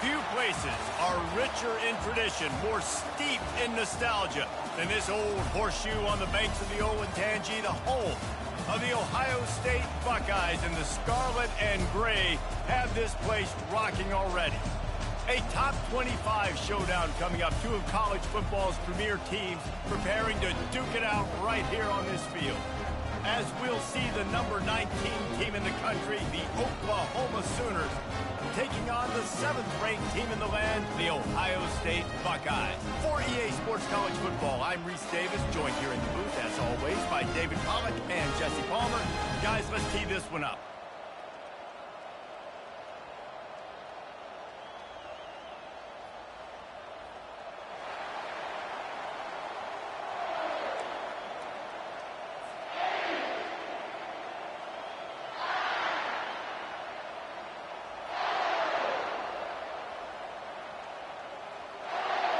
Few places are richer in tradition, more steeped in nostalgia than this old horseshoe on the banks of the Olentangy, the home of the Ohio State Buckeyes, and the scarlet and gray have this place rocking already. A top 25 showdown coming up. Two of college football's premier teams preparing to duke it out right here on this field. As we'll see the number 19 team in the country, the Oklahoma Sooners, taking on the 7th-ranked team in the land, the Ohio State Buckeyes. For EA Sports College Football, I'm Reese Davis, joined here in the booth, as always, by David Pollack and Jesse Palmer. Guys, let's tee this one up.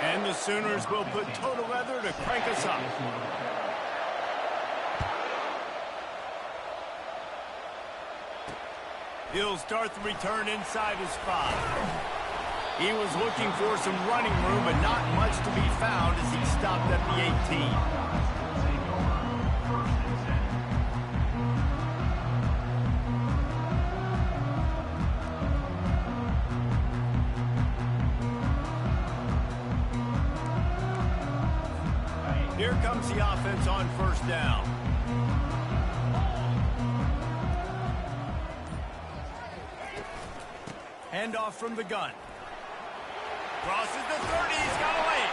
And the Sooners will put total weather to crank us up. He'll start the return inside his 5. He was looking for some running room, but not much to be found as he stopped at the 18. Here comes the offense on first down. Handoff from the gun. Crosses the 30, he's got away.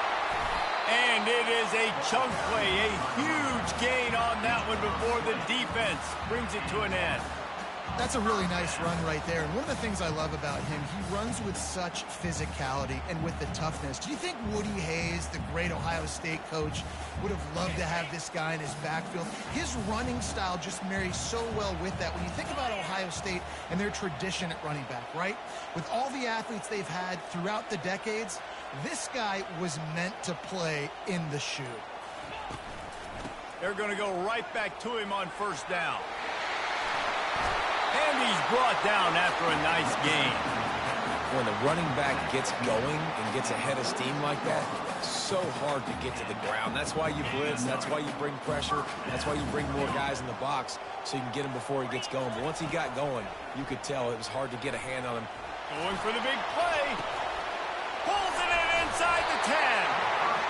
And it is a chunk play, a huge gain on that one before the defense brings it to an end. That's a really nice run right there. And one of the things I love about him, he runs with such physicality and with the toughness. Do you think Woody Hayes, the great Ohio State coach, would have loved to have this guy in his backfield? His running style just marries so well with that. When you think about Ohio State and their tradition at running back, right? With all the athletes they've had throughout the decades, this guy was meant to play in the shoe. They're going to go right back to him on first down. And he's brought down after a nice gain. When the running back gets going and gets ahead of steam like that, it's so hard to get to the ground. That's why you blitz. That's why you bring pressure. That's why you bring more guys in the box so you can get him before he gets going. But once he got going, you could tell it was hard to get a hand on him. Going for the big play. Pulls it in inside the 10.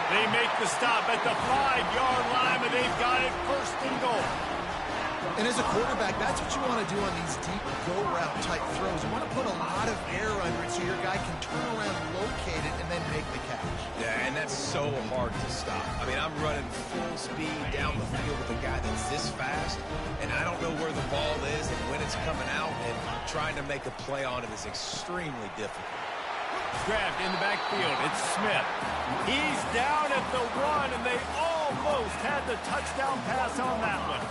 They make the stop at the 5-yard line, but they've got it first and goal. And as a quarterback, that's what you want to do on these deep go-route type throws. You want to put a lot of air under it so your guy can turn around, locate it, and then make the catch. Yeah, and that's so hard to stop. I mean, I'm running full speed down the field with a guy that's this fast, and I don't know where the ball is and when it's coming out, and trying to make a play on it is extremely difficult. Grabbed in the backfield. It's Smith. He's down at the 1, and they almost had the touchdown pass on that one.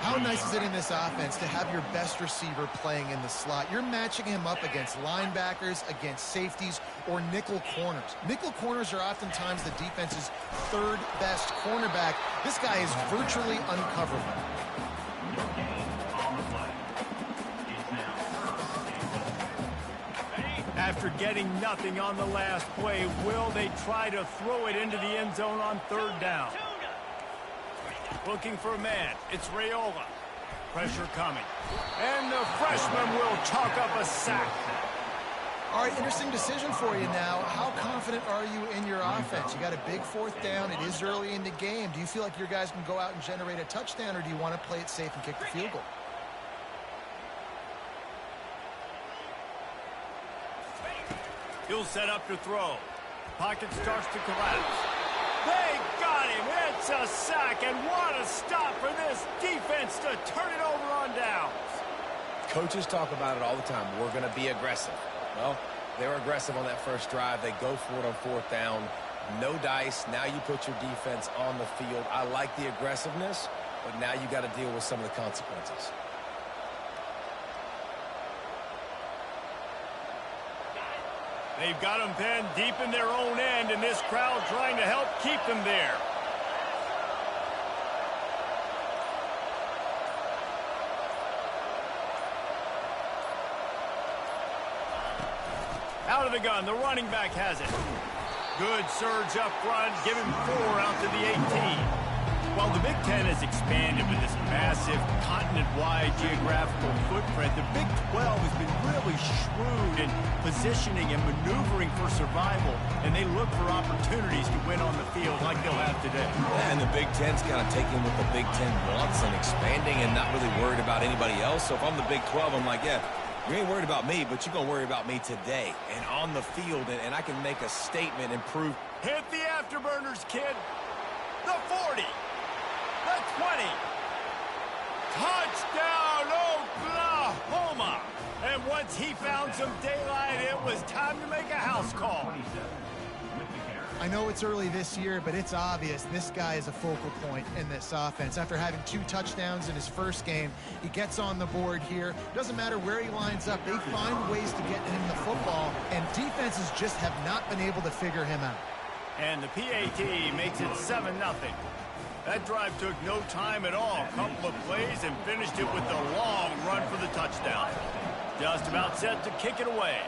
How nice is it in this offense to have your best receiver playing in the slot? You're matching him up against linebackers, against safeties, or nickel corners. Nickel corners are oftentimes the defense's 3rd best cornerback. This guy is virtually uncoverable. After getting nothing on the last play, will they try to throw it into the end zone on 3rd down? Looking for a man. It's Raiola. Pressure coming. And the freshman will chalk up a sack. All right, interesting decision for you now. How confident are you in your offense? You got a big 4th down. It is early in the game. Do you feel like your guys can go out and generate a touchdown, or do you want to play it safe and kick the field goal? He'll set up to throw. Pocket starts to collapse. They got him. It's a sack. back, and what a stop for this defense to turn it over on downs. Coaches talk about it all the time. We're going to be aggressive. Well, they were aggressive on that first drive. They go for it on fourth down. No dice. Now you put your defense on the field. I like the aggressiveness, but now you got to deal with some of the consequences. They've got them pinned deep in their own end, and this crowd trying to help keep them there. Out of the gun, the running back has it. Good surge up front, give him 4 out to the 18. While the Big Ten has expanded with this massive continent-wide geographical footprint, the Big 12 has been really shrewd in positioning and maneuvering for survival, and they look for opportunities to win on the field like they'll have today. Yeah, and the Big Ten's kind of taking what the Big Ten wants and expanding and not really worried about anybody else. So if I'm the Big 12, I'm like, yeah, you ain't worried about me, but you're going to worry about me today and on the field, and I can make a statement and prove. Hit the afterburners, kid. The 40. The 20. Touchdown, Oklahoma. And once he found some daylight, it was time to make a house call. I know it's early this year, but it's obvious this guy is a focal point in this offense. After having 2 touchdowns in his first game, he gets on the board here. Doesn't matter where he lines up. They find ways to get him the football, and defenses just have not been able to figure him out. And the PAT makes it 7-0. That drive took no time at all. A couple of plays and finished it with a long run for the touchdown. Just about set to kick it away.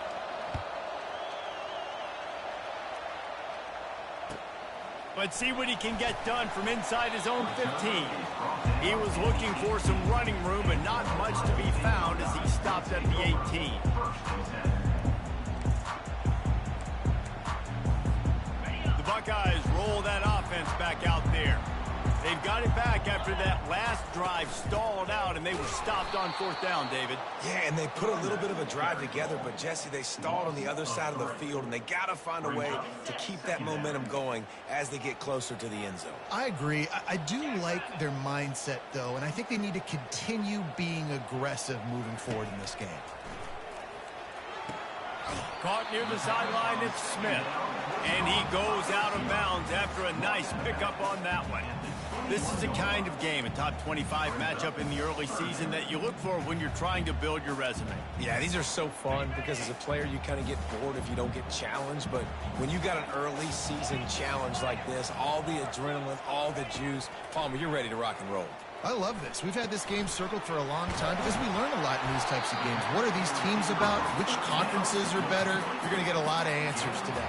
Let's see what he can get done from inside his own 15. He was looking for some running room, but not much to be found as he stopped at the 18. The Buckeyes roll that offense back out there. They've got it back after that last drive stalled out, and they were stopped on fourth down, David. Yeah, and they put a little bit of a drive together, but, Jesse, they stalled on the other side of the field, and they got to find a way to keep that momentum going as they get closer to the end zone. I agree. I do like their mindset, though, and I think they need to continue being aggressive moving forward in this game. Caught near the sideline, it's Smith. And he goes out of bounds after a nice pickup on that one. This is the kind of game, a top 25 matchup in the early season, that you look for when you're trying to build your resume. Yeah, these are so fun because as a player you kind of get bored if you don't get challenged. But when you got an early season challenge like this, all the adrenaline, all the juice, Palmer, you're ready to rock and roll. I love this. We've had this game circled for a long time because we learn a lot in these types of games. What are these teams about? Which conferences are better? You're going to get a lot of answers today.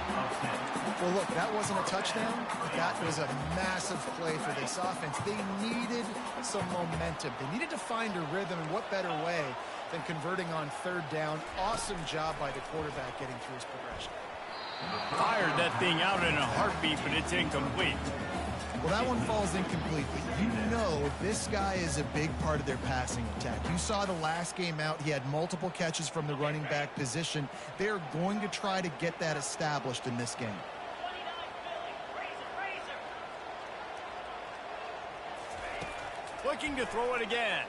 Well, look, that wasn't a touchdown. That was a massive play for this offense. They needed some momentum. They needed to find a rhythm, and what better way than converting on third down. Awesome job by the quarterback getting through his progression. Fired that thing out in a heartbeat, but it's incomplete. Well, that one falls incomplete, but you know this guy is a big part of their passing attack. You saw the last game out. He had multiple catches from the running back position. They're going to try to get that established in this game. Looking to throw it again.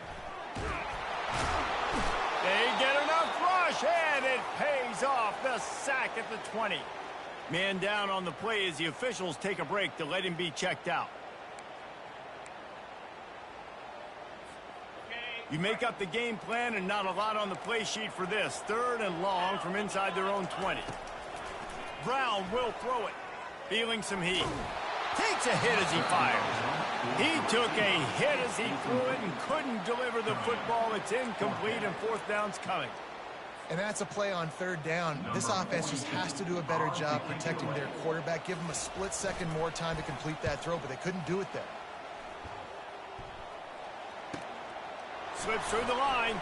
They get enough rush, and it pays off. The sack at the 20. Man down on the play as the officials take a break to let him be checked out. You make up the game plan and not a lot on the play sheet for this. 3rd and long from inside their own 20. Brown will throw it. Feeling some heat. Takes a hit as he fires. He took a hit as he threw it and couldn't deliver the football. It's incomplete and 4th down's coming. And that's a play on 3rd down. This offense just has to do a better job protecting their quarterback. Give them a split second more time to complete that throw, but they couldn't do it there. Slips through the line.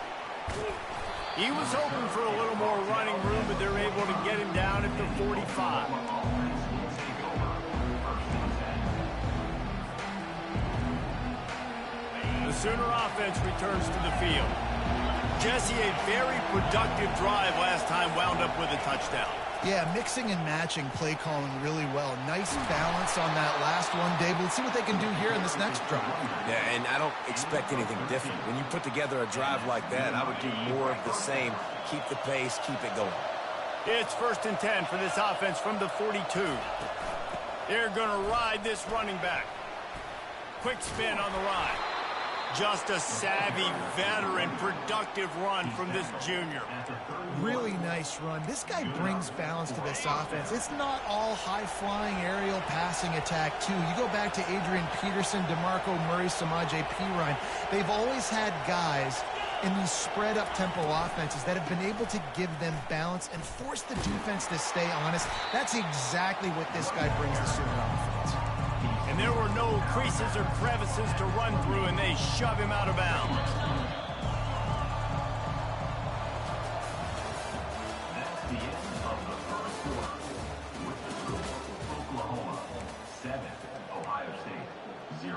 He was hoping for a little more running room, but they're able to get him down at the 45. The Sooner offense returns to the field. Jesse, a very productive drive last time wound up with a touchdown. Yeah, mixing and matching play calling really well. Nice balance on that last one, Dave. Let's see what they can do here in this next drive. Yeah, and I don't expect anything different. When you put together a drive like that, I would do more of the same. Keep the pace, keep it going. It's 1st and 10 for this offense from the 42. They're going to ride this running back. Quick spin on the ride. Just a savvy, veteran, productive run from this junior. Really nice run. This guy brings balance to this offense. It's not all high-flying aerial passing attack, too. You go back to Adrian Peterson, DeMarco Murray, Samaje Perine. They've always had guys in these spread-up tempo offenses that have been able to give them balance and force the defense to stay honest. That's exactly what this guy brings the Sooner offense. And there were no creases or crevices to run through, and they shove him out of bounds. That's the end of the first quarter. With the score, Oklahoma 7, Ohio State 0.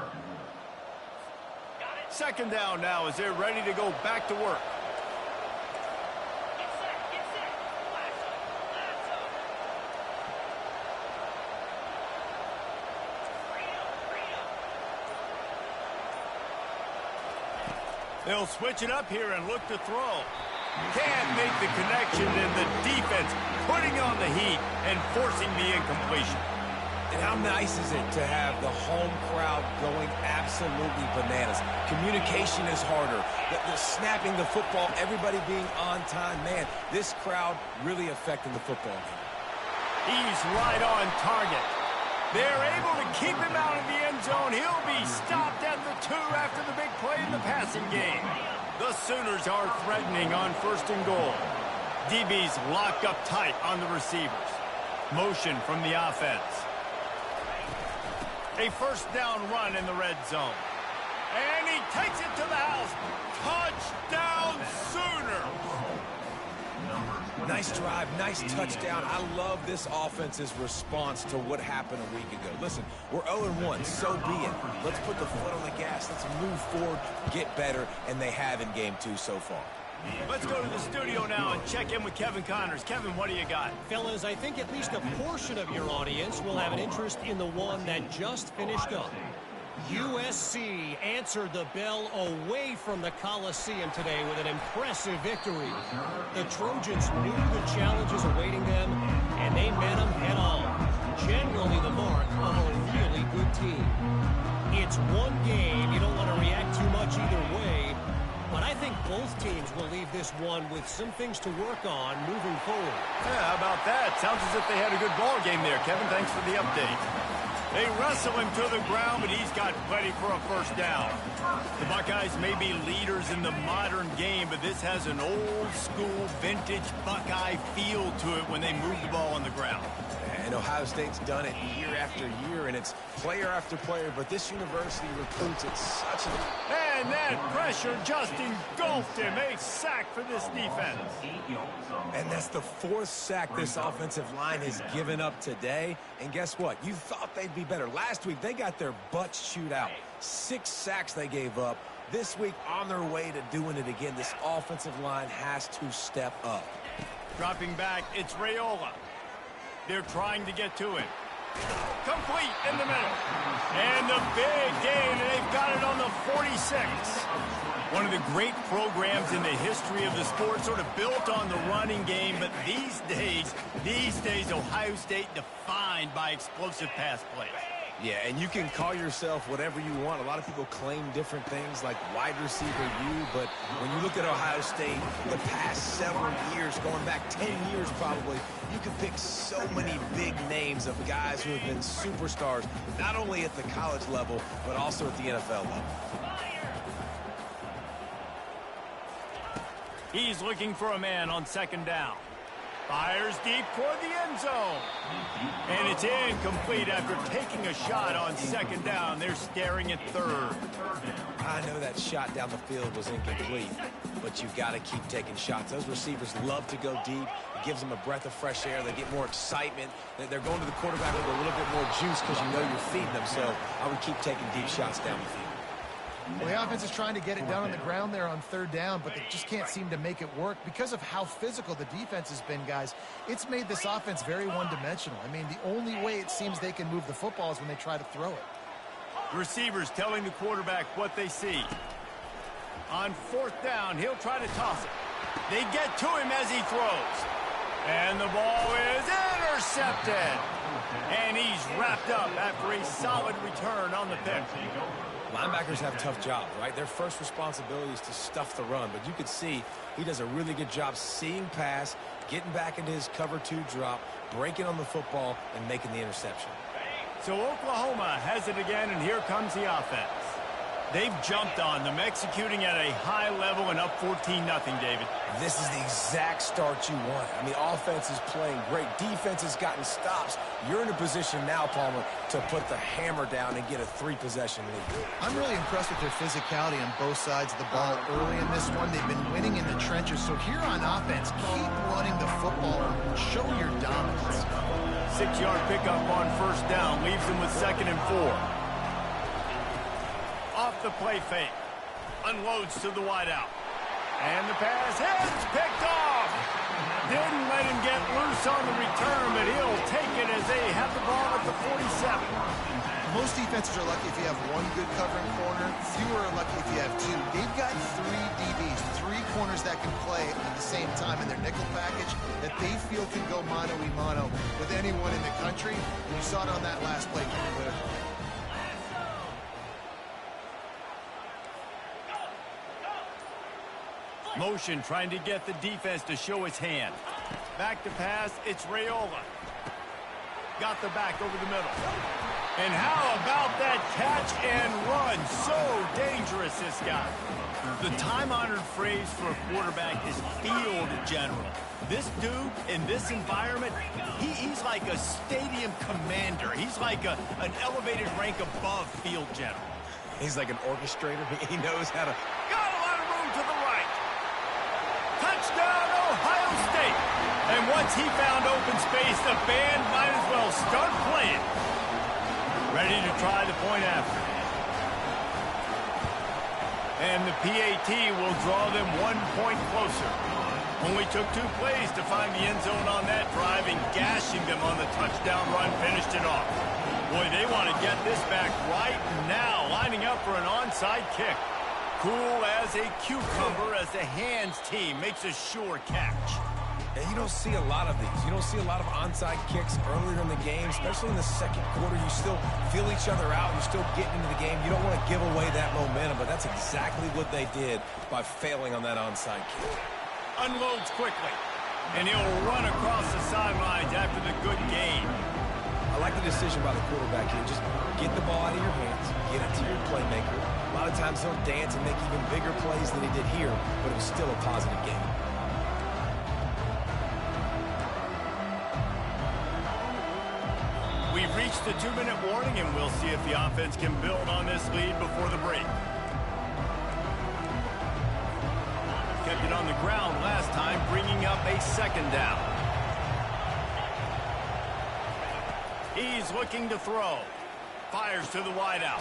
2nd down now as they're ready to go back to work. They'll switch it up here and look to throw. Can't make the connection, and the defense putting on the heat and forcing the incompletion. And how nice is it to have the home crowd going absolutely bananas? Communication is harder. The snapping the football, everybody being on time. Man, this crowd really affecting the football game. He's right on target. They're able to keep him out of the end zone. He'll be stopped at the 2 after the big play in the passing game. The Sooners are threatening on 1st and goal. DB's locked up tight on the receivers. Motion from the offense. A 1st down run in the red zone. And he takes it to the house. Touchdown Sooners! Nice drive, nice touchdown. I love this offense's response to what happened a week ago. Listen, we're 0-1, so be it. Let's put the foot on the gas. Let's move forward, get better, and they have in Game 2 so far. Let's go to the studio now and check in with Kevin Connors. Kevin, what do you got? Fellas, I think at least a portion of your audience will have an interest in the one that just finished up. USC answered the bell away from the Coliseum today with an impressive victory. The Trojans knew the challenges awaiting them, and they met them head on. Generally the mark of a really good team. It's one game. You don't want to react too much either way, but I think both teams will leave this one with some things to work on moving forward. Yeah, how about that? Sounds as if they had a good ball game there. Kevin, thanks for the update. They wrestle him to the ground, but he's got plenty for a 1st down. The Buckeyes may be leaders in the modern game, but this has an old-school, vintage Buckeye feel to it when they move the ball on the ground. And Ohio State's done it year after year, and it's player after player, but this university recruits at such a... And that pressure just engulfed him. A sack for this defense. And that's the 4th sack this offensive line has given up today. And guess what? You thought they'd be better. Last week, they got their butts chewed out. 6 sacks they gave up. This week, on their way to doing it again, this offensive line has to step up. Dropping back, it's Raiola. They're trying to get to it. Complete in the middle. And the big gain, and they've got it on the 46. One of the great programs in the history of the sport, sort of built on the running game, but these days, Ohio State defined by explosive pass plays. Yeah, and you can call yourself whatever you want. A lot of people claim different things like wide receiver U, but when you look at Ohio State, the past several years, going back 10 years probably, you can pick so many big names of guys who have been superstars, not only at the college level, but also at the NFL level. He's looking for a man on 2nd down. Fires deep toward the end zone. And it's incomplete after taking a shot on 2nd down. They're staring at 3rd. I know that shot down the field was incomplete, but you've got to keep taking shots. Those receivers love to go deep. It gives them a breath of fresh air. They get more excitement. They're going to the quarterback with a little bit more juice because you know you're feeding them. So I would keep taking deep shots down the field. Well, the offense is trying to get it done on the ground there on third down, but they just can't seem to make it work. Because of how physical the defense has been, guys, it's made this offense very one-dimensional. I mean, the only way it seems they can move the football is when they try to throw it. Receivers telling the quarterback what they see. On fourth down, he'll try to toss it. They get to him as he throws. And the ball is intercepted. And he's wrapped up after a solid return on the pick. Linebackers have tough jobs, right? Their first responsibility is to stuff the run, but you could see he does a really good job seeing pass, getting back into his cover 2 drop, breaking on the football, and making the interception. So Oklahoma has it again, and here comes the offense. They've jumped on them, executing at a high level and up 14-0, David. This is the exact start you want. I mean, offense is playing great. Defense has gotten stops. You're in a position now, Palmer, to put the hammer down and get a 3-possession lead. I'm really impressed with their physicality on both sides of the ball early in this one. They've been winning in the trenches. So here on offense, keep running the football and show your dominance. 6-yard pickup on first down leaves them with 2nd and 4. Off the play fake. Unloads to the wideout. And the pass is picked off. Didn't let him get loose on the return, but he'll take it as they have the ball at the 47. Most defenses are lucky if you have one good covering corner. Fewer are lucky if you have 2. They've got 3 DBs, 3 corners that can play at the same time in their nickel package that they feel can go mano-a-mano with anyone in the country. You saw it on that last play. Motion trying to get the defense to show its hand. Back to pass, it's Raiola. Got the back over the middle. And how about that catch and run? So dangerous, this guy. The time-honored phrase for a quarterback is field general. This dude, in this environment, he's like a stadium commander. He's like an elevated rank above field general. He's like an orchestrator. He knows how to... Got a lot of room to the right. Touchdown, Ohio State. And once he found open space, the band might as well start playing. Ready to try the point after. And the PAT will draw them 1 point closer. Only took 2 plays to find the end zone on that drive, and gashing them on the touchdown run finished it off. Boy, they want to get this back right now, lining up for an onside kick. Cool as a cucumber as the hands team makes a sure catch. And you don't see a lot of these. You don't see a lot of onside kicks earlier in the game, especially in the second quarter. You still feel each other out. You're still getting into the game. You don't want to give away that momentum, but that's exactly what they did by failing on that onside kick. Unloads quickly, and he'll run across the sidelines after the good gain. I like the decision by the quarterback here. Just get the ball out of your hands, get it to your playmaker. A lot of times he'll dance and make even bigger plays than he did here, but it was still a positive game. We've reached the 2-minute warning, and we'll see if the offense can build on this lead before the break. Kept it on the ground last time, bringing up a 2nd down. He's looking to throw. Fires to the wideout.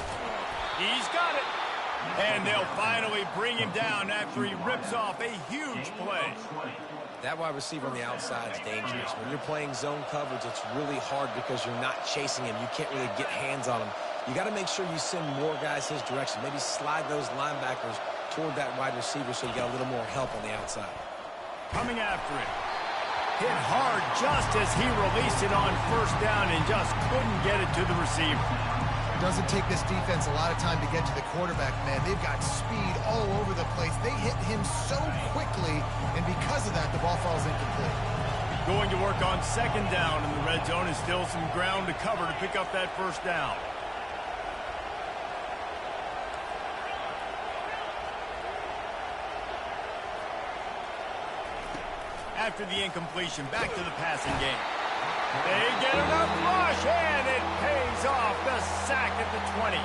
He's got it. And they'll finally bring him down after he rips off a huge play. That wide receiver on the outside is dangerous. When you're playing zone coverage, it's really hard because you're not chasing him. You can't really get hands on him. You got to make sure you send more guys his direction. Maybe slide those linebackers toward that wide receiver so you got a little more help on the outside. Coming after it. Hit hard just as he released it on first down and just couldn't get it to the receiver. Doesn't take this defense a lot of time to get to the quarterback, man. They've got speed all over the place. They hit him so quickly, and because of that, the ball falls incomplete. Going to work on 2nd down in the red zone, and still some ground to cover to pick up that first down. After the incompletion, back to the passing game. They get enough rush, and it pays off. The sack at the 20.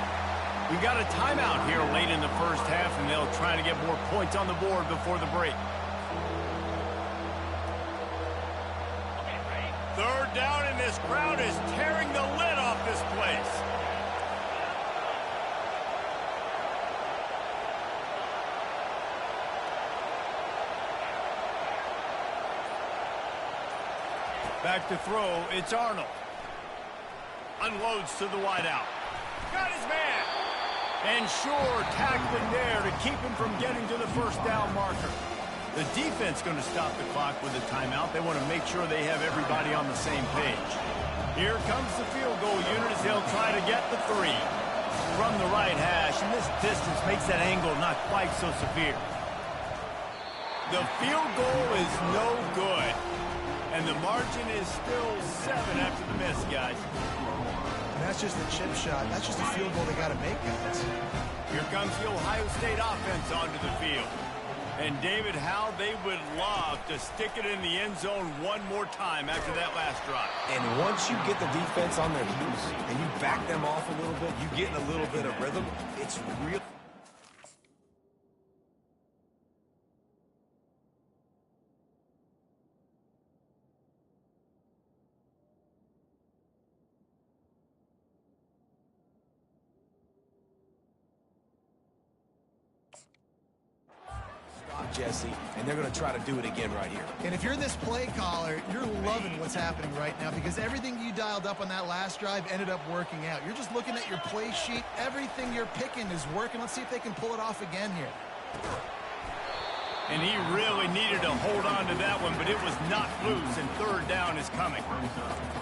We got a timeout here late in the first half, and they'll try to get more points on the board before the break. 3rd down, and this crowd is tearing the lid off this place. Back to throw, it's Arnold. Unloads to the wideout. Got his man. And sure, tackling there to keep him from getting to the first down marker. The defense going to stop the clock with a timeout. They want to make sure they have everybody on the same page. Here comes the field goal unit as they'll try to get the 3. From the right hash, and this distance makes that angle not quite so severe. The field goal is no good. And the margin is still 7 after the miss, guys. And that's just a chip shot. That's just a field goal they got to make, guys. Here comes the Ohio State offense onto the field. And, David, how they would love to stick it in the end zone one more time after that last drive. And once you get the defense on their heels and you back them off a little bit, you get in a little bit of rhythm, it's real. Jesse, and they're going to try to do it again right here. And if you're this play caller, you're loving what's happening right now because everything you dialed up on that last drive ended up working out. You're just looking at your play sheet. Everything you're picking is working. Let's see if they can pull it off again here. And he really needed to hold on to that one, but it was not loose, and third down is coming.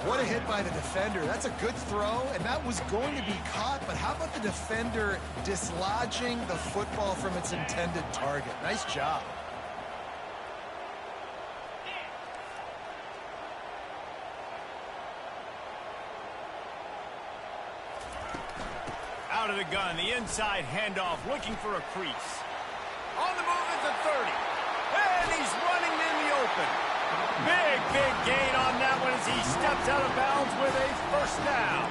What a hit by the defender. That's a good throw, and that was going to be caught, but how about the defender dislodging the football from its intended target? Nice job. Out of the gun, the inside handoff, looking for a crease. On the move at the 30. And he's running in the open. Big gain on that one as he steps out of bounds with a first down.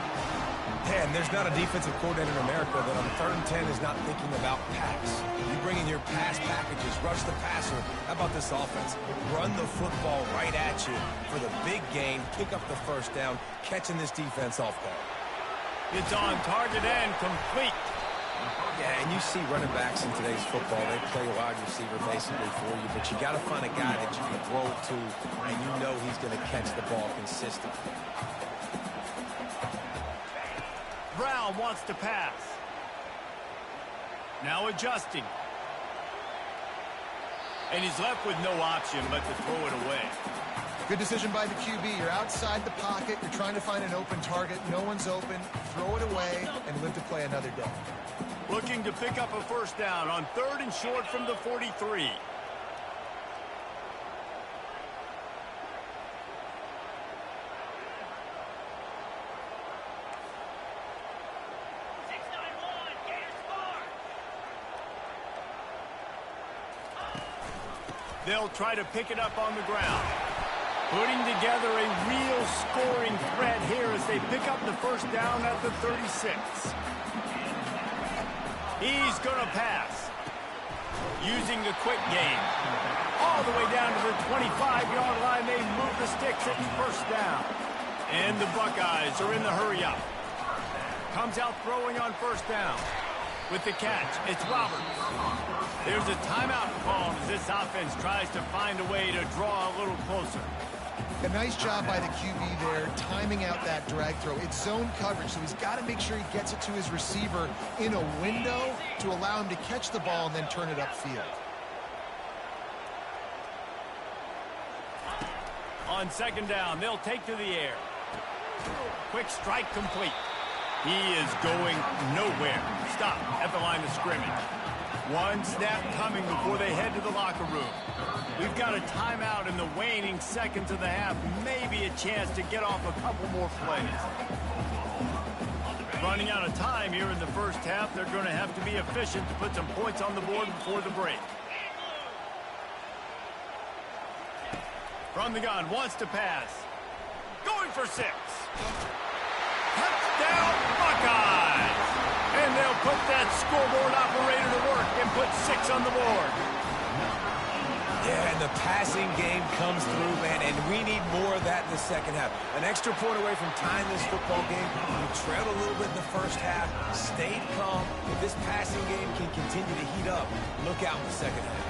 And there's not a defensive coordinator in America that on 3rd and 10 is not thinking about pass. You bring in your pass packages, rush the passer. How about this offense? Run the football right at you for the big gain, pick up the first down, catching this defense off guard. It's on target and complete. Yeah, and you see running backs in today's football, they play wide receiver basically for you, but you got to find a guy that you can throw it to, and you know he's going to catch the ball consistently. Brown wants to pass. Now adjusting. And he's left with no option but to throw it away. Good decision by the QB. You're outside the pocket. You're trying to find an open target. No one's open. Throw it away and live to play another day. Looking to pick up a first down on 3rd and short from the 43. They'll try to pick it up on the ground. Putting together a real scoring threat here as they pick up the first down at the 36. He's going to pass. Using the quick game. All the way down to the 25-yard line. They move the sticks at first down. And the Buckeyes are in the hurry-up. Comes out throwing on first down. With the catch, it's Roberts. There's a timeout called as this offense tries to find a way to draw a little closer. A nice job by the QB there, timing out that drag throw. It's zone coverage, so he's got to make sure he gets it to his receiver in a window to allow him to catch the ball and then turn it upfield. On 2nd down, they'll take to the air. Quick strike complete. He is going nowhere. Stop at the line of scrimmage. One snap coming before they head to the locker room. We've got a timeout in the waning seconds of the half. Maybe a chance to get off a couple more plays. Running out of time here in the first half. They're going to have to be efficient to put some points on the board before the break. From the gun, wants to pass. Going for 6. Touchdown, Buckeyes! And they'll put that scoreboard operator to work and put 6 on the board. Yeah, and the passing game comes through, man, and we need more of that in the second half. An extra point away from tying this football game. You trailed a little bit in the first half, stayed calm. If this passing game can continue to heat up, look out in the second half.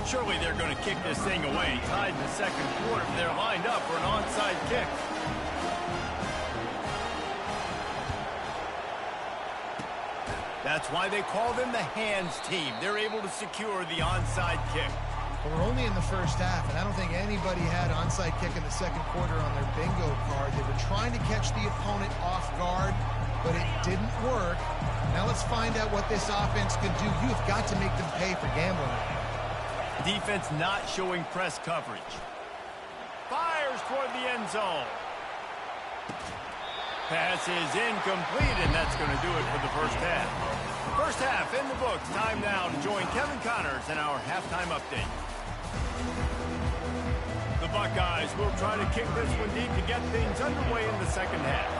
Surely they're going to kick this thing away. Tied in the second quarter. They're lined up for an onside kick. That's why they call them the hands team. They're able to secure the onside kick. Well, we're only in the first half, and I don't think anybody had onside kick in the second quarter on their bingo card. They were trying to catch the opponent off guard, but it didn't work. Now let's find out what this offense can do. You've got to make them pay for gambling. Defense not showing press coverage. Fires toward the end zone. Pass is incomplete, and that's going to do it for the first half. First half in the books. Time now to join Kevin Connors in our halftime update. The Buckeyes will try to kick this one deep to get things underway in the second half.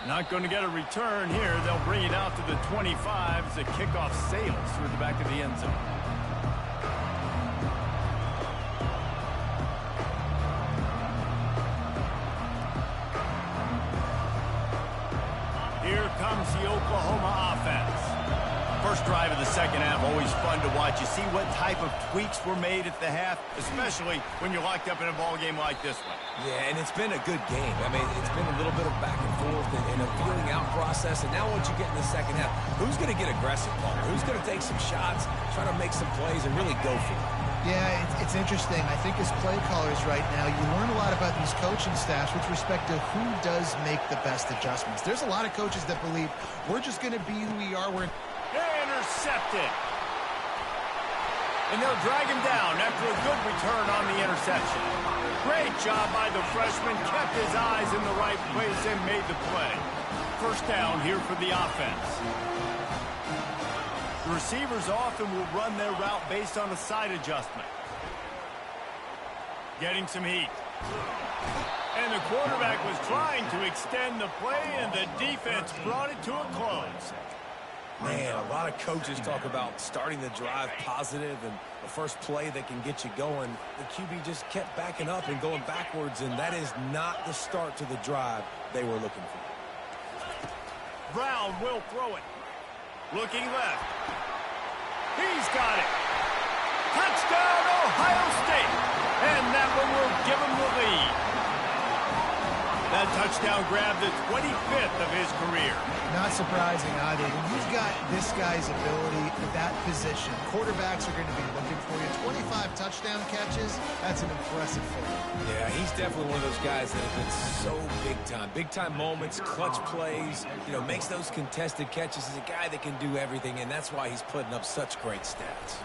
Not going to get a return here. They'll bring it out to the 25 as the kickoff sails through the back of the end zone. Here comes the Oklahoma offense. First drive of the second half, always fun to watch. You see what type of tweaks were made at the half, especially when you're locked up in a ball game like this one. Yeah, and it's been a good game. I mean, it's been a little bit of back and forth and a feeling out process. And now once you get in the second half, who's going to get aggressive, Palmer? Who's going to take some shots, try to make some plays, and really go for it? Yeah, it's interesting. I think as play callers right now, you learn a lot about these coaching staffs with respect to who does make the best adjustments. There's a lot of coaches that believe we're just going to be who we are. Intercepted. And they'll drag him down after a good return on the interception. Great job by the freshman. Kept his eyes in the right place and made the play. First down here for the offense. The receivers often will run their route based on a side adjustment. Getting some heat. And the quarterback was trying to extend the play, and the defense brought it to a close. Man, a lot of coaches talk about starting the drive positive and the first play that can get you going. The QB just kept backing up and going backwards, and that is not the start to the drive they were looking for. Brown will throw it. Looking left. He's got it. Touchdown, Ohio State. And that one will give him the lead. That touchdown grabbed the 25th of his career. Not surprising either. When you've got this guy's ability at that position, quarterbacks are going to be looking for you. 25 touchdown catches, that's an impressive thing. Yeah, he's definitely one of those guys that have been so big time. Big time moments, clutch plays, makes those contested catches. He's a guy that can do everything, and that's why he's putting up such great stats.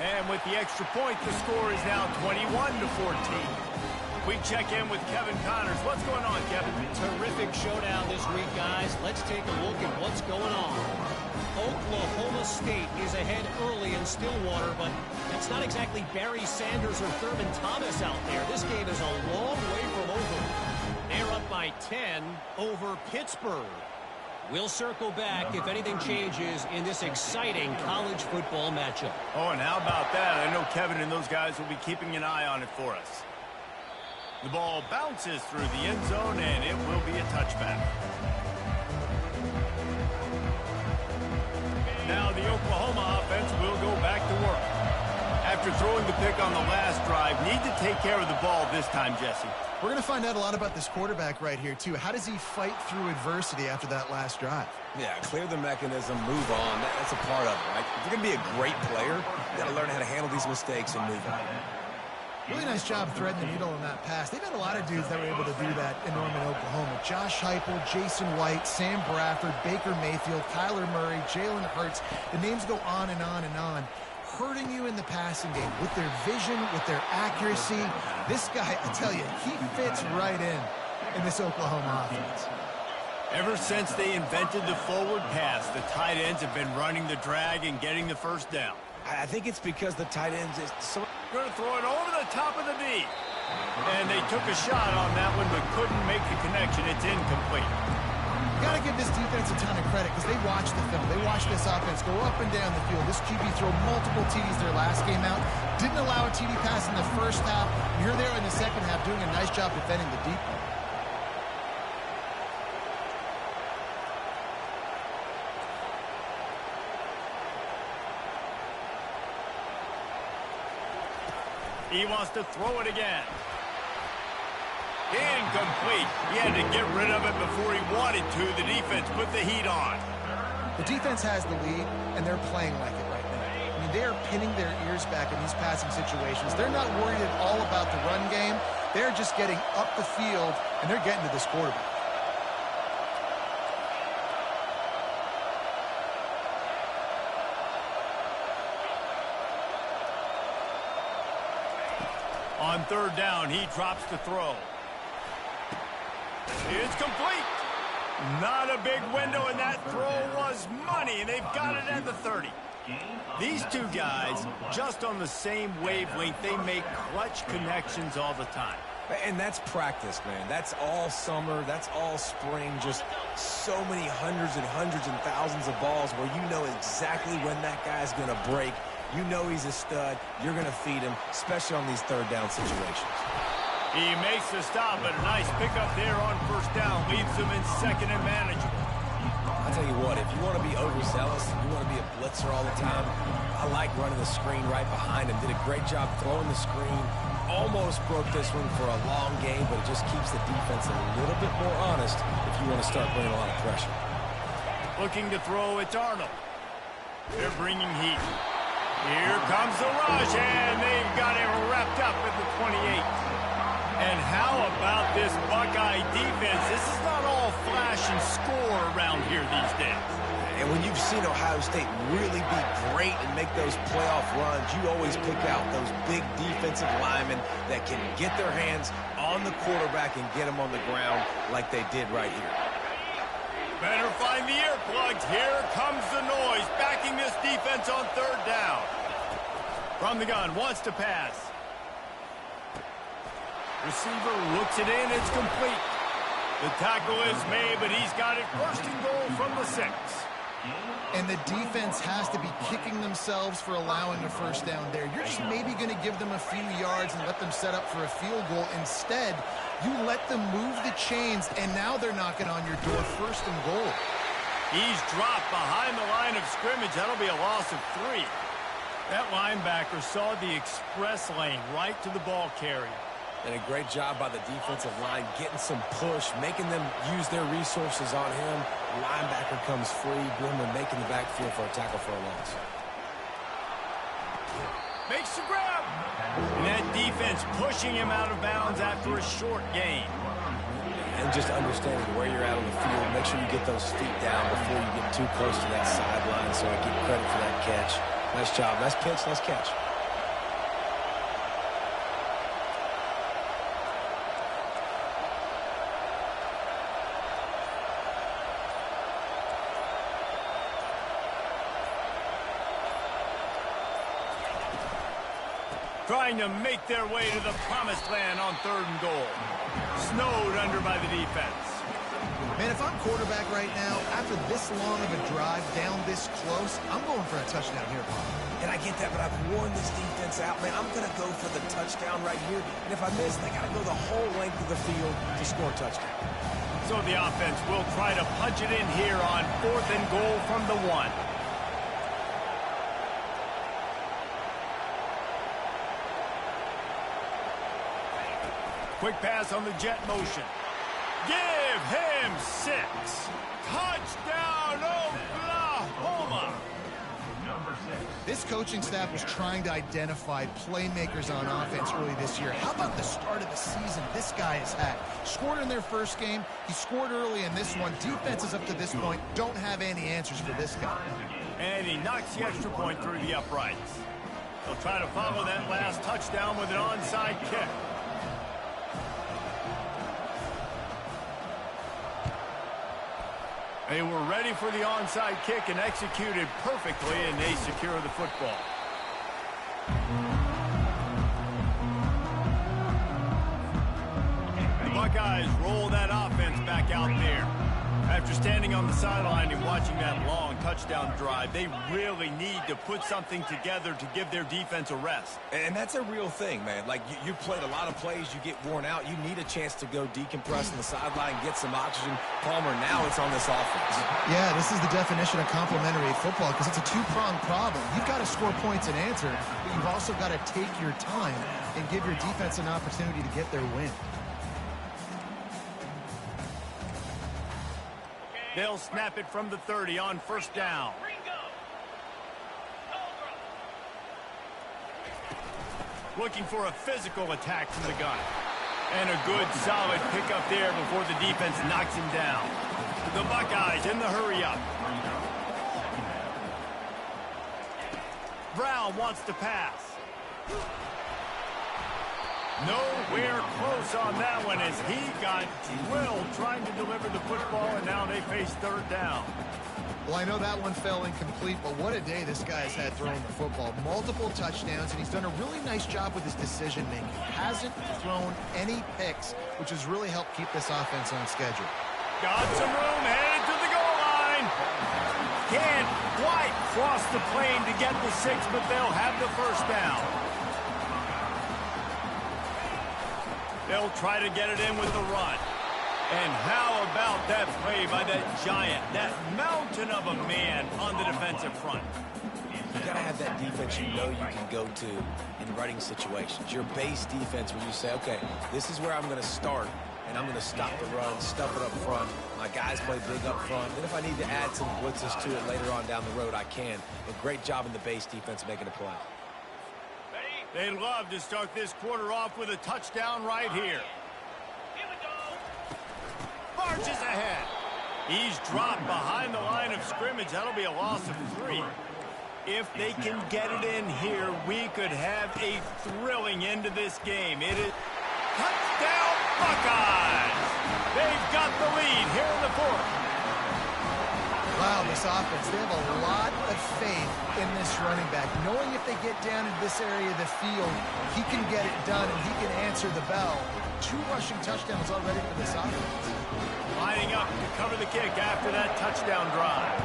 And with the extra point, the score is now 21-14. We check in with Kevin Connors. What's going on, Kevin? Terrific showdown this week, guys. Let's take a look at what's going on. Oklahoma State is ahead early in Stillwater, but that's not exactly Barry Sanders or Thurman Thomas out there. This game is a long way from over. They're up by 10 over Pittsburgh. We'll circle back if anything changes in this exciting college football matchup. Oh, and how about that? I know Kevin and those guys will be keeping an eye on it for us. The ball bounces through the end zone, and it will be a touchback. Now the Oklahoma offense will go back to work. After throwing the pick on the last drive, need to take care of the ball this time, Jesse. We're going to find out a lot about this quarterback right here, too. How does he fight through adversity after that last drive? Yeah, clear the mechanism, move on. That's a part of it, right? If you're going to be a great player, you got to learn how to handle these mistakes and move on. Really nice job threading the needle on that pass. They've had a lot of dudes that were able to do that in Norman, Oklahoma. Josh Heupel, Jason White, Sam Bradford, Baker Mayfield, Kyler Murray, Jalen Hurts. The names go on and on and on. Hurting you in the passing game with their vision, with their accuracy. This guy, I tell you, he fits right in this Oklahoma offense. Ever since they invented the forward pass, the tight ends have been running the drag and getting the first down. I think it's because the tight ends is so... Going to throw it over the top of the knee. And they took a shot on that one, but couldn't make the connection. It's incomplete. You got to give this defense a ton of credit because they watched the film. They watched this offense go up and down the field. This QB threw multiple TDs their last game out. Didn't allow a TD pass in the first half. You're there in the second half doing a nice job defending the deep ball. He wants to throw it again. Incomplete. He had to get rid of it before he wanted to. The defense put the heat on. The defense has the lead, and they're playing like it right now. I mean, they are pinning their ears back in these passing situations. They're not worried at all about the run game. They're just getting up the field, and they're getting to this quarterback. On third down, he drops to throw. It's complete. Not a big window, and that throw was money, and they've got it at the 30. These two guys, just on the same wavelength, they make clutch connections all the time. And that's practice, man. That's all summer. That's all spring. Just so many hundreds and thousands of balls where you know exactly when that guy's going to break. You know he's a stud. You're going to feed him, especially on these third down situations. He makes the stop, but a nice pickup there on first down. Leaves him in second and manageable. I'll tell you what, if you want to be overzealous, you want to be a blitzer all the time, I like running the screen right behind him. Did a great job throwing the screen. Almost broke this one for a long game, but it just keeps the defense a little bit more honest if you want to start bringing a lot of pressure. Looking to throw, it's Arnold. They're bringing heat. Here comes the rush, and they've got it wrapped up at the 28. And how about this Buckeye defense? This is not all flash and score around here these days. And when you've seen Ohio State really be great and make those playoff runs, you always pick out those big defensive linemen that can get their hands on the quarterback and get him on the ground like they did right here. Better find the earplugs. Here comes the noise, backing this defense on third down. From the gun, wants to pass. Receiver looks it in, it's complete. The tackle is made, but he's got it first and goal from the 6. And the defense has to be kicking themselves for allowing a first down there. You're just maybe going to give them a few yards and let them set up for a field goal. Instead, you let them move the chains, and now they're knocking on your door first and goal. He's dropped behind the line of scrimmage. That'll be a loss of 3. That linebacker saw the express lane right to the ball carrier. And a great job by the defensive line, getting some push, making them use their resources on him. Linebacker comes free, Boomer making the backfield for a tackle for a loss. Makes the grab. And that defense pushing him out of bounds after a short gain. And just understanding where you're at on the field, make sure you get those feet down before you get too close to that sideline, so I get credit for that catch. Nice job. Nice pitch, nice catch. Trying to make their way to the promised land on third and goal. Snowed under by the defense. Man, if I'm quarterback right now, after this long of a drive down this close, I'm going for a touchdown here, Bob. And I get that, but I've worn this defense out, man. I'm going to go for the touchdown right here. And if I miss, they got to go the whole length of the field to score a touchdown. So the offense will try to punch it in here on fourth and goal from the 1. Quick pass on the jet motion. Give him 6. Touchdown, Oklahoma. This coaching staff was trying to identify playmakers on offense early this year. How about the start of the season this guy has had? Scored in their first game. He scored early in this one. Defenses up to this point don't have any answers for this guy. And he knocks the extra point through the uprights. They'll try to follow that last touchdown with an onside kick. They were ready for the onside kick and executed perfectly, and they secure the football. The Buckeyes roll that offense back out there. After standing on the sideline and watching that long touchdown drive, they really need to put something together to give their defense a rest. And that's a real thing, man. Like, you played a lot of plays, you get worn out. You need a chance to go decompress on the sideline, get some oxygen. Palmer, now it's on this offense. Yeah, this is the definition of complementary football because it's a two-pronged problem. You've got to score points and answer, but you've also got to take your time and give your defense an opportunity to get their win. They'll snap it from the 30 on first down. Looking for a physical attack from the gun. And a good, solid pickup there before the defense knocks him down. The Buckeyes in the hurry-up. Brown wants to pass. Nowhere close on that one as he got drilled trying to deliver the football, and now they face third down. Well, I know that one fell incomplete, but what a day this guy's had throwing the football. Multiple touchdowns, and he's done a really nice job with his decision-making. Hasn't thrown any picks, which has really helped keep this offense on schedule. Got some room, headed to the goal line. Can't quite cross the plane to get the 6, but they'll have the first down. They'll try to get it in with the run. And how about that play by that giant, that mountain of a man on the defensive front? You got to have that defense you know you can go to in running situations. Your base defense where you say, okay, this is where I'm going to start, and I'm going to stop the run, stuff it up front. My guys play big up front. Then if I need to add some blitzes to it later on down the road, I can. A great job in the base defense making a play. They'd love to start this quarter off with a touchdown right here. Marches ahead. He's dropped behind the line of scrimmage. That'll be a loss of 3. If they can get it in here, we could have a thrilling end to this game. It is touchdown Buckeyes. They've got the lead here in the 4th. Wow, this offense, they have a lot of faith in this running back. Knowing if they get down into this area of the field, he can get it done and he can answer the bell. 2 rushing touchdowns already for this offense. Lining up to cover the kick after that touchdown drive.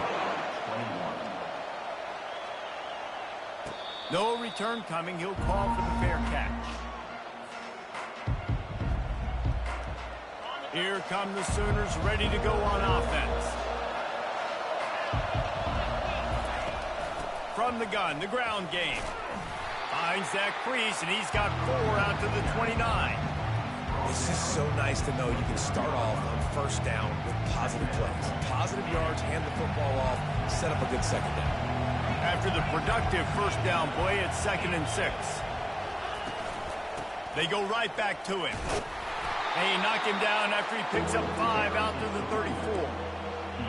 No return coming. He'll call for the fair catch. Here come the Sooners ready to go on offense. From the gun, the ground game. Finds that crease, and he's got 4 out to the 29. This is so nice to know you can start off on first down with positive plays. Positive yards, hand the football off, set up a good second down. After the productive first down play, it's 2nd and 6. They go right back to him. And he knocked him down after he picks up 5 out to the 34.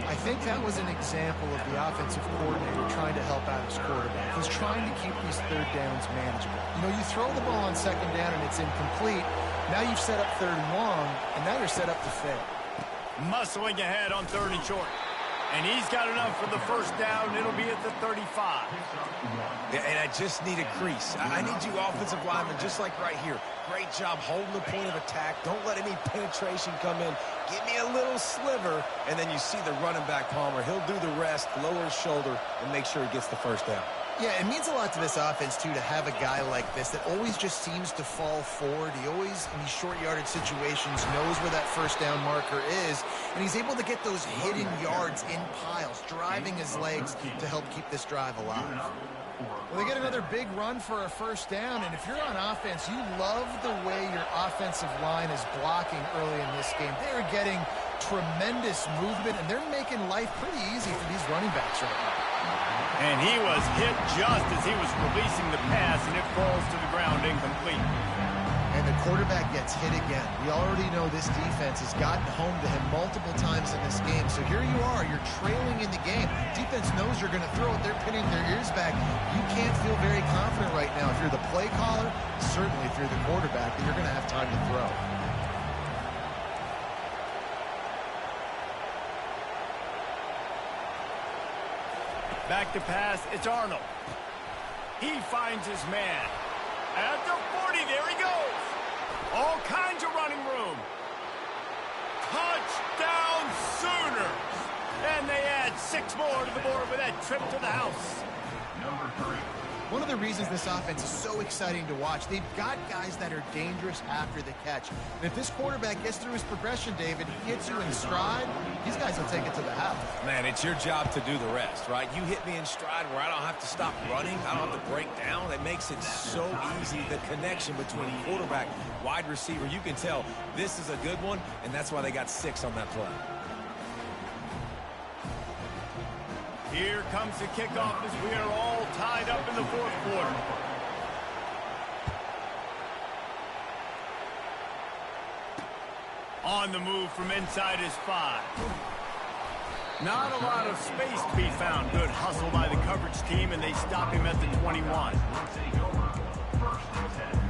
I think that was an example of the offensive coordinator trying to help out his quarterback. He's trying to keep these third downs manageable. You know, you throw the ball on second down and it's incomplete. Now you've set up 3rd and long, and now you're set up to fail. Muscling ahead on 3rd and short. And he's got enough for the first down. It'll be at the 35. Yeah, and I just need a crease. I need you offensive linemen just like right here. Great job holding the point of attack. Don't let any penetration come in. Give me a little sliver, and then you see the running back, Palmer. He'll do the rest, lower his shoulder, and make sure he gets the first down. Yeah, it means a lot to this offense, too, to have a guy like this that always just seems to fall forward. He always, in these short yardage situations, knows where that first down marker is, and he's able to get those hidden yards in piles, driving his legs to help keep this drive alive. Well, they get another big run for a first down, and if you're on offense, you love the way your offensive line is blocking early in this game. They are getting tremendous movement, and they're making life pretty easy for these running backs right now. And he was hit just as he was releasing the pass, and it falls to the ground incomplete. And the quarterback gets hit again. We already know this defense has gotten home to him multiple times in this game. So here you are, you're trailing in the game. Defense knows you're going to throw it. They're pinning their ears back. You can't feel very confident right now. If you're the play caller, certainly if you're the quarterback, that you're going to have time to throw. Back to pass, it's Arnold. He finds his man. At the 40, there he goes. All kinds of running room. Touchdown Sooner. And they add 6 more to the board with that trip to the house. Number 3. One of the reasons this offense is so exciting to watch, they've got guys that are dangerous after the catch. And if this quarterback gets through his progression, David, he hits you in stride, these guys will take it to the house. Man, it's your job to do the rest, right? You hit me in stride where I don't have to stop running. I don't have to break down. It makes it so easy, the connection between quarterback, wide receiver. You can tell this is a good one, and that's why they got 6 on that play. Here comes the kickoff as we are all tied up in the 4th quarter. On the move from inside his 5. Not a lot of space to be found. Good hustle by the coverage team, and they stop him at the 21. Take over. 1st and 10.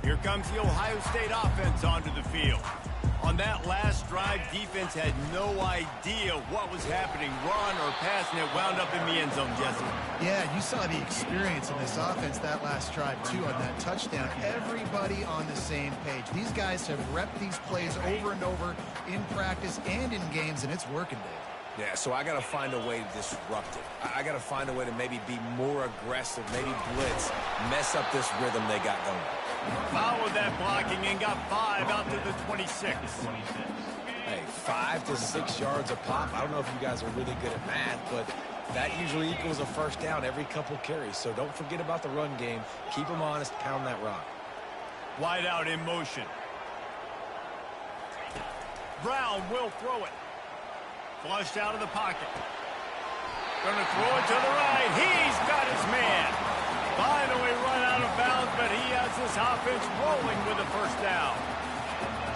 Here comes the Ohio State offense onto the field. On that last drive, defense had no idea what was happening. Run or pass, and it wound up in the end zone, Jesse. Yeah, you saw the experience in this offense that last drive, too, on that touchdown. Everybody on the same page. These guys have repped these plays over and over in practice and in games, and it's working, Dave. Yeah, so I got to find a way to disrupt it. I got to find a way to maybe be more aggressive, maybe blitz, mess up this rhythm they got going. Followed that blocking and got 5 out to the 26. Hey, 5 to 6 yards a pop. I don't know if you guys are really good at math, but that usually equals a 1st down every couple carries. So don't forget about the run game. Keep them honest, pound that rock. Wide out in motion. Brown will throw it. Flushed out of the pocket. Going to throw it to the right. He's got his man. Finally run out of bounds, but he has this offense rolling with a 1st down.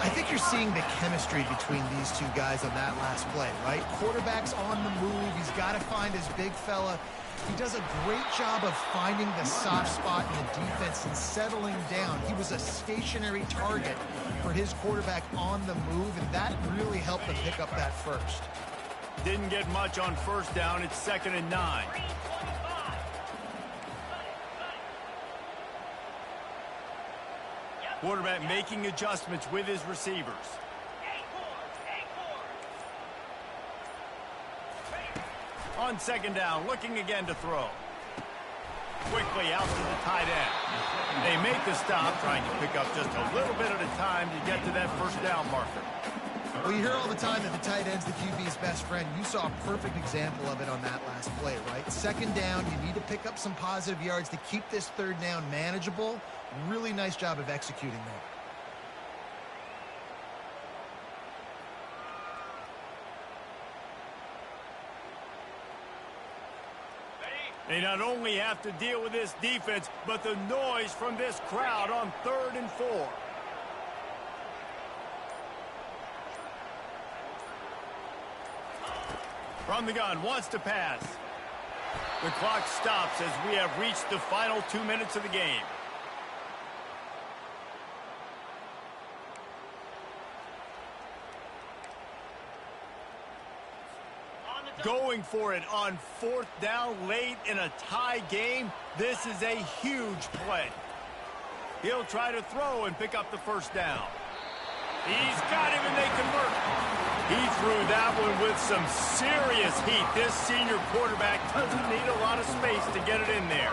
I think you're seeing the chemistry between these two guys on that last play, right? Quarterback's on the move. He's got to find his big fella. He does a great job of finding the soft spot in the defense and settling down. He was a stationary target for his quarterback on the move, and that really helped him pick up that 1st. Didn't get much on 1st down. It's 2nd and 9. Quarterback making adjustments with his receivers. On 2nd down, looking again to throw. Quickly out to the tight end. They make the stop, trying to pick up just a little bit at a time to get to that 1st down marker. Well, you hear all the time that the tight end's the QB's best friend. You saw a perfect example of it on that last play, right? 2nd down, you need to pick up some positive yards to keep this 3rd down manageable. Really nice job of executing that. They not only have to deal with this defense, but the noise from this crowd on 3rd and 4. From the gun, wants to pass. The clock stops as we have reached the final 2 minutes of the game. Going for it on 4th down late in a tie game. This is a huge play. He'll try to throw and pick up the 1st down. He's got him and they convert. He threw that one with some serious heat. This senior quarterback doesn't need a lot of space to get it in there.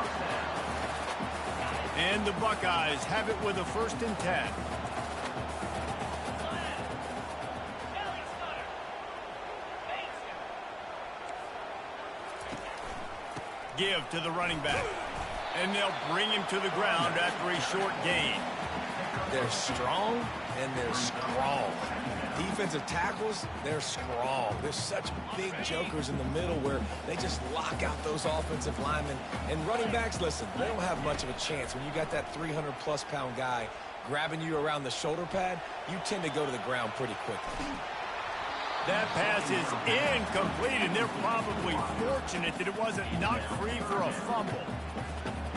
And the Buckeyes have it with a 1st and 10. Give to the running back. And they'll bring him to the ground after a short gain. They're strong and they're strong. Defensive tackles, they're strong. There's such big jokers in the middle where they just lock out those offensive linemen. And running backs, listen, they don't have much of a chance. When you got that 300-plus pound guy grabbing you around the shoulder pad, you tend to go to the ground pretty quickly. That pass is incomplete, and they're probably fortunate that it wasn't knocked free for a fumble.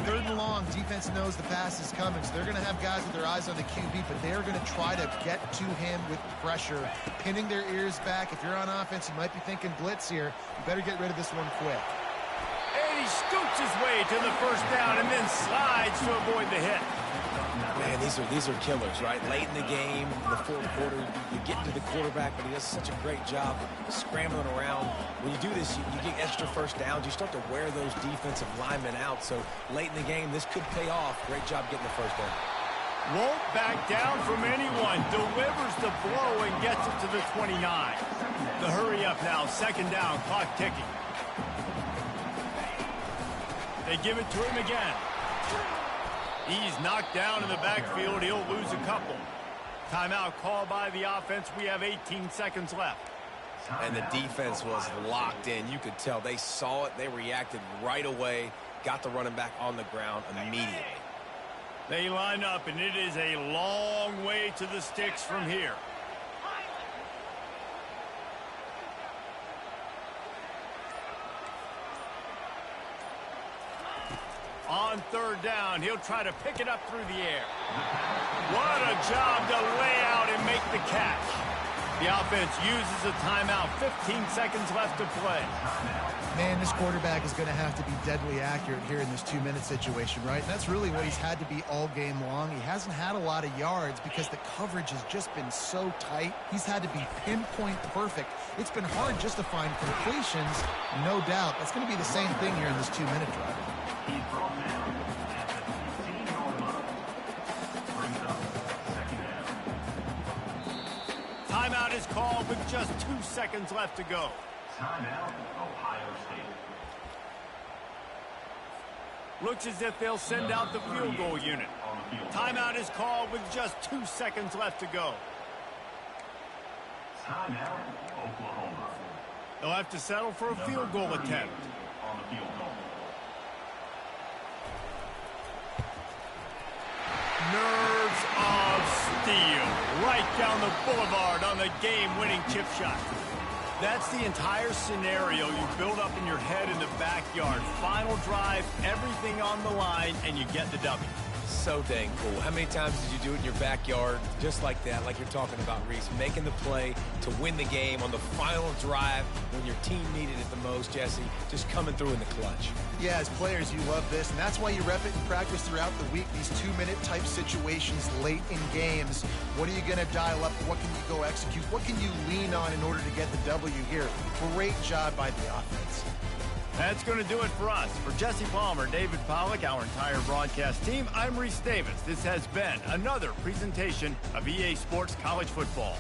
3rd and long, defense knows the pass is coming, so they're going to have guys with their eyes on the QB, but they're going to try to get to him with pressure, pinning their ears back. If you're on offense, you might be thinking blitz here. You better get rid of this one quick. And he scoots his way to the 1st down and then slides to avoid the hit. Man, these are killers, right? Late in the game, in the 4th quarter, you get to the quarterback, but he does such a great job scrambling around. When you do this, you get extra 1st downs. You start to wear those defensive linemen out. So late in the game, this could pay off. Great job getting the 1st down. Won't back down from anyone. Delivers the blow and gets it to the 29. The hurry up now. 2nd down. Clock ticking. They give it to him again. He's knocked down in the backfield. He'll lose a couple. Timeout called by the offense. We have 18 seconds left. And the defense was locked in. You could tell they saw it. They reacted right away. Got the running back on the ground immediately. They line up, and it is a long way to the sticks from here. On 3rd down, he'll try to pick it up through the air. What a job to lay out and make the catch. The offense uses a timeout. 15 seconds left to play. Man, this quarterback is going to have to be deadly accurate here in this 2-minute situation, right? And that's really what he's had to be all game long. He hasn't had a lot of yards because the coverage has just been so tight. He's had to be pinpoint perfect. It's been hard just to find completions, no doubt. That's going to be the same thing here in this 2-minute drive. He's brought down at the 15-yard line. Brings up 2nd down. Timeout is called with just 2 seconds left to go. Timeout, Ohio State. Looks as if they'll send out the field goal unit. Timeout is called with just 2 seconds left to go. Timeout, Oklahoma. They'll have to settle for a field goal attempt. On the field goal. Nerves of steel. Right down the boulevard on the game-winning chip shot. That's the entire scenario you build up in your head in the backyard. Final drive, everything on the line, and you get the W. So dang cool. How many times did you do it in your backyard just like that, like you're talking about, Reese? Making the play to win the game on the final drive when your team needed it the most, Jesse. Just coming through in the clutch. Yeah, as players, you love this, and that's why you rep it in practice throughout the week, these 2-minute type situations late in games. What are you going to dial up? What can you go execute? What can you lean on in order to get the W here? Great job by the offense. That's going to do it for us. For Jesse Palmer, David Pollack, our entire broadcast team, I'm Reese Davis. This has been another presentation of EA Sports College Football.